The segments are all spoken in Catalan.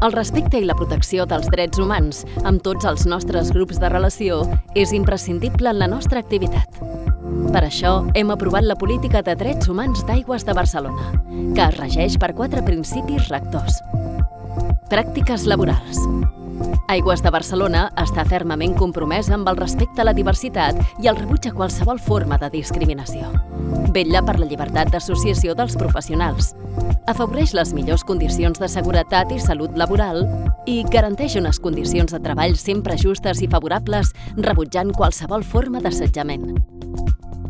El respecte i la protecció dels drets humans amb tots els nostres grups de relació és imprescindible en la nostra activitat. Per això, hem aprovat la Política de Drets Humans d'Aigües de Barcelona, que es regeix per 4 principis rectors. Pràctiques laborals. Aigües de Barcelona està fermament compromesa amb el respecte a la diversitat i el rebuig a qualsevol forma de discriminació. Vetlla per la llibertat d'associació dels professionals. Afavoreix les millors condicions de seguretat i salut laboral i garanteix unes condicions de treball sempre justes i favorables, rebutjant qualsevol forma d'assetjament.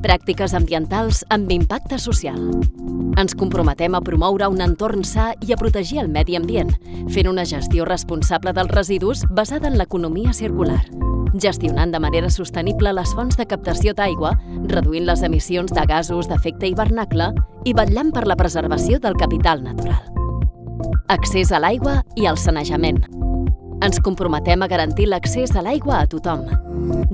Pràctiques ambientals amb impacte social. Ens comprometem a promoure un entorn sa i a protegir el medi ambient, fent una gestió responsable dels residus basada en l'economia circular, gestionant de manera sostenible les fonts de captació d'aigua, reduint les emissions de gasos d'efecte hivernacle i vetllant per la preservació del capital natural. Accés a l'aigua i al sanejament. Ens comprometem a garantir l'accés a l'aigua a tothom,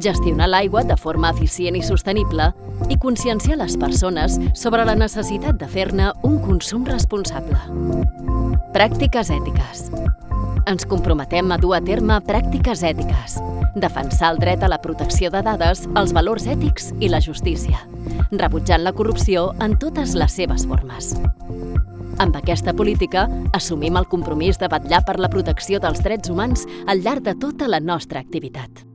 gestionar l'aigua de forma eficient i sostenible i conscienciar les persones sobre la necessitat de fer-ne un consum responsable. Pràctiques ètiques. Ens comprometem a dur a terme pràctiques ètiques, defensar el dret a la protecció de dades, els valors ètics i la justícia, rebutjant la corrupció en totes les seves formes. Amb aquesta política, assumim el compromís de vetllar per la protecció dels drets humans al llarg de tota la nostra activitat.